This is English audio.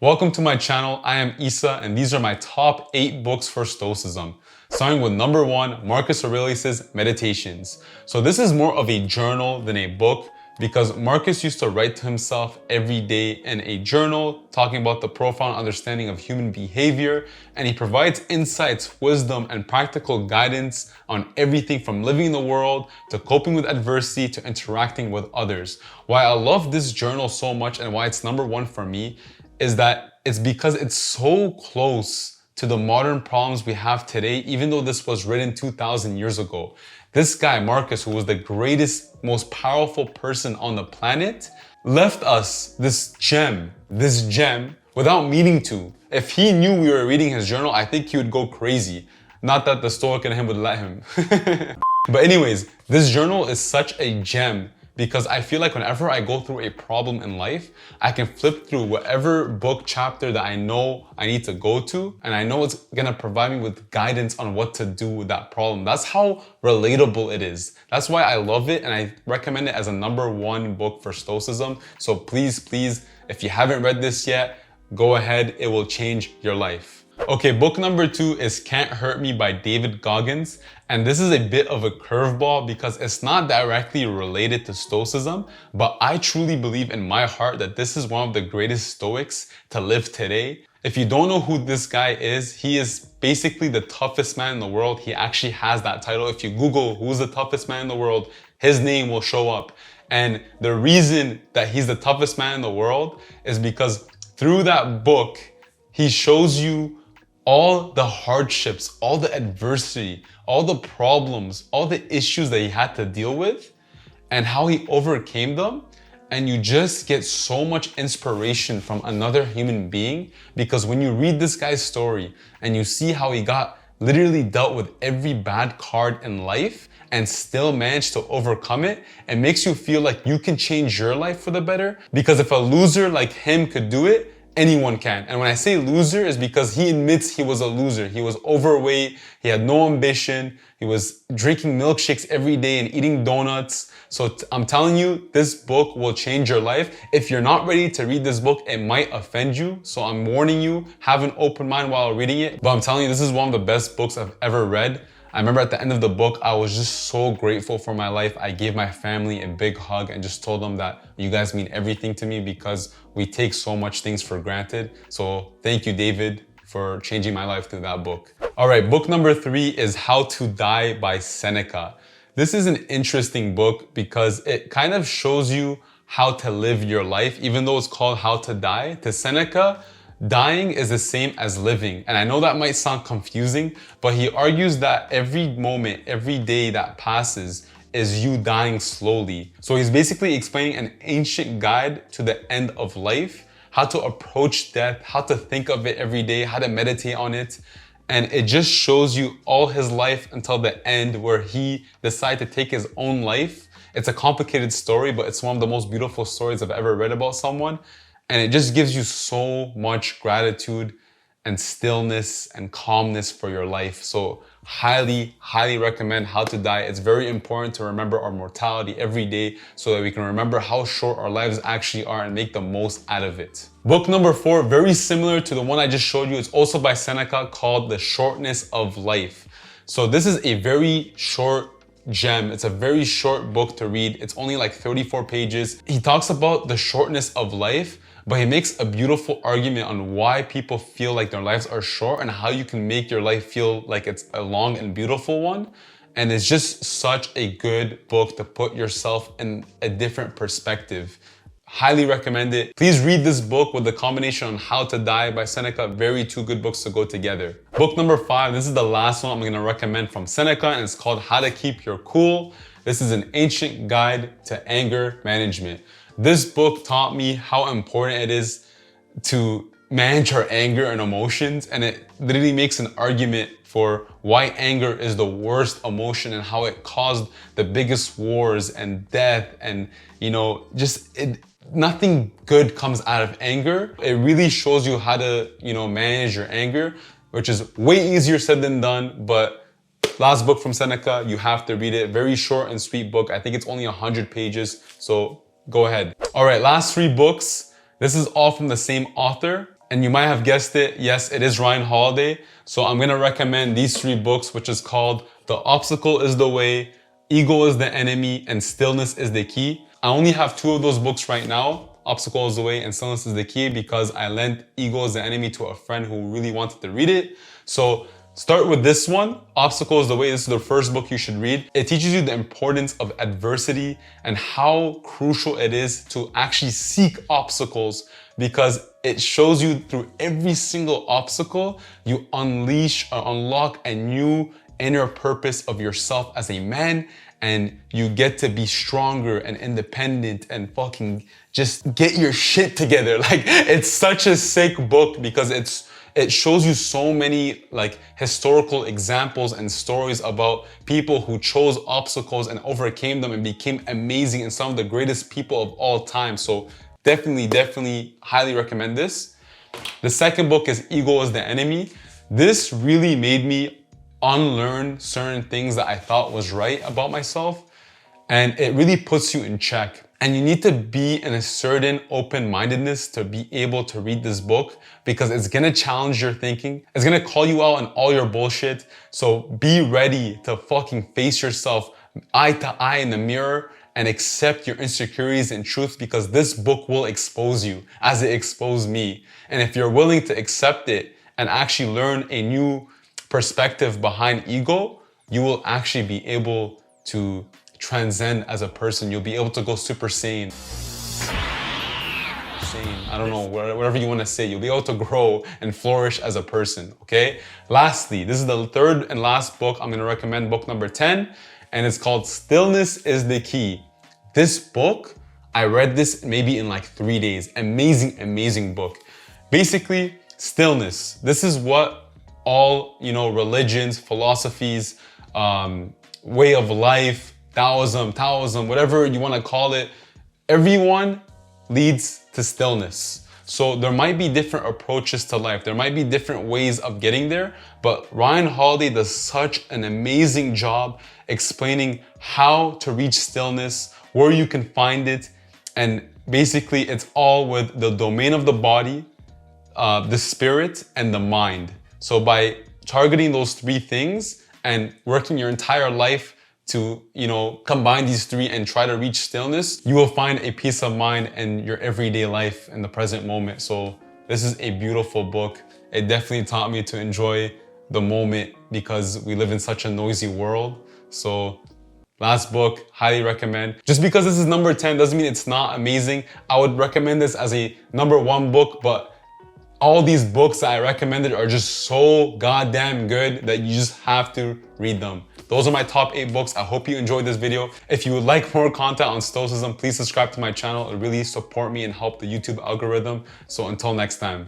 Welcome to my channel. I am Issa and these are my top 8 books for Stoicism. Starting with number 1, Marcus Aurelius' Meditations. So this is more of a journal than a book because Marcus used to write to himself every day in a journal talking about the profound understanding of human behavior, and he provides insights, wisdom, and practical guidance on everything from living in the world to coping with adversity to interacting with others. Why I love this journal so much and why it's number 1 for me is that it's because it's so close to the modern problems we have today, even though this was written 2,000 years ago. This guy, Marcus, who was the greatest, most powerful person on the planet, left us this gem without meaning to. If he knew we were reading his journal, I think he would go crazy. Not that the Stoic in him would let him. But anyways, this journal is such a gem because I feel like whenever I go through a problem in life, I can flip through whatever book chapter that I know I need to go to, and I know it's gonna provide me with guidance on what to do with that problem. That's how relatable it is. That's why I love it, and I recommend it as a number 1 book for Stoicism. So please, if you haven't read this yet, go ahead, it will change your life. Okay, book number 2 is Can't Hurt Me by David Goggins. And this is a bit of a curveball because it's not directly related to Stoicism, but I truly believe in my heart that this is one of the greatest Stoics to live today. If you don't know who this guy is, he is basically the toughest man in the world. He actually has that title. If you Google who's the toughest man in the world, his name will show up. And the reason that he's the toughest man in the world is because through that book, he shows you all the hardships, all the adversity, all the problems, all the issues that he had to deal with and how he overcame them. And you just get so much inspiration from another human being because when you read this guy's story and you see how he got literally dealt with every bad card in life and still managed to overcome it, it makes you feel like you can change your life for the better. Because if a loser like him could do it, anyone can. And when I say loser, is because he admits he was a loser. He was overweight, he had no ambition, he was drinking milkshakes every day and eating donuts. So I'm telling you, this book will change your life. If you're not ready to read this book, it might offend you. So I'm warning you, have an open mind while reading it. But I'm telling you, this is one of the best books I've ever read. I remember at the end of the book, I was just so grateful for my life. I gave my family a big hug and just told them that you guys mean everything to me because we take so much things for granted. So thank you, David, for changing my life through that book. All right, book number 3 is How to Die by Seneca. This is an interesting book because it kind of shows you how to live your life, even though it's called How to Die. To Seneca, dying is the same as living. And I know that might sound confusing, but he argues that every moment, every day that passes is you dying slowly. So he's basically explaining an ancient guide to the end of life, how to approach death, how to think of it every day, how to meditate on it. And it just shows you all his life until the end where he decided to take his own life. It's a complicated story, but it's one of the most beautiful stories I've ever read about someone. And it just gives you so much gratitude and stillness and calmness for your life. So highly recommend How to Die. It's very important to remember our mortality every day so that we can remember how short our lives actually are and make the most out of it. Book number 4, very similar to the one I just showed you. It's also by Seneca, called The Shortness of Life. So this is a very short gem. It's a very short book to read. It's only like 34 pages. He talks about the shortness of life, but he makes a beautiful argument on why people feel like their lives are short and how you can make your life feel like it's a long and beautiful one. And it's just such a good book to put yourself in a different perspective. Highly recommend it. Please read this book with the combination on How to Die by Seneca. Very 2 good books to go together. Book number 5, this is the last one I'm gonna recommend from Seneca, and it's called How to Keep Your Cool. This is an ancient guide to anger management. This book taught me how important it is to manage our anger and emotions, and it literally makes an argument for why anger is the worst emotion and how it caused the biggest wars and death and, nothing good comes out of anger. It really shows you how to, manage your anger, which is way easier said than done, but last book from Seneca, you have to read it. Very short and sweet book. I think it's only 100 pages, so go ahead. All right, last 3 books. This is all from the same author. And you might have guessed it, yes, it is Ryan Holiday. So I'm gonna recommend these 3 books, which is called The Obstacle is the Way, Ego is the Enemy, and Stillness is the Key. I only have 2 of those books right now, Obstacle is the Way and Stillness is the Key, because I lent Ego is the Enemy to a friend who really wanted to read it. So start with this one, Obstacle is the Way. This is the first book you should read. It teaches you the importance of adversity and how crucial it is to actually seek obstacles, because it shows you through every single obstacle, you unleash or unlock a new inner purpose of yourself as a man, and you get to be stronger and independent and fucking just get your shit together. Like, it's such a sick book because it shows you so many like historical examples and stories about people who chose obstacles and overcame them and became amazing and some of the greatest people of all time. So definitely highly recommend this. The second book is Ego is the Enemy. This really made me unlearn certain things that I thought was right about myself, and it really puts you in check. And you need to be in a certain open-mindedness to be able to read this book, because it's gonna challenge your thinking. It's gonna call you out on all your bullshit. So be ready to fucking face yourself eye to eye in the mirror and accept your insecurities and truth, because this book will expose you as it exposed me. And if you're willing to accept it and actually learn a new perspective behind ego, you will actually be able to transcend as a person. You'll be able to go super sane. I don't know, whatever you want to say. You'll be able to grow and flourish as a person, okay? Lastly, this is the third and last book I'm going to recommend, book number 10, and it's called Stillness is the Key. This book, I read this maybe in like 3 days. Amazing book. Basically, stillness. This is what all, religions, philosophies, way of life, Taoism, whatever you want to call it, everyone leads to stillness. So there might be different approaches to life. There might be different ways of getting there, but Ryan Holiday does such an amazing job explaining how to reach stillness, where you can find it, and basically it's all with the domain of the body, the spirit, and the mind. So by targeting those 3 things and working your entire life to, combine these 3 and try to reach stillness, you will find a peace of mind in your everyday life in the present moment. So this is a beautiful book. It definitely taught me to enjoy the moment because we live in such a noisy world. So last book, highly recommend. Just because this is number 10 doesn't mean it's not amazing. I would recommend this as a number 1 book, but all these books that I recommended are just so goddamn good that you just have to read them. Those are my top 8 books. I hope you enjoyed this video. If you would like more content on Stoicism, please subscribe to my channel. It really support me and help the YouTube algorithm. So until next time.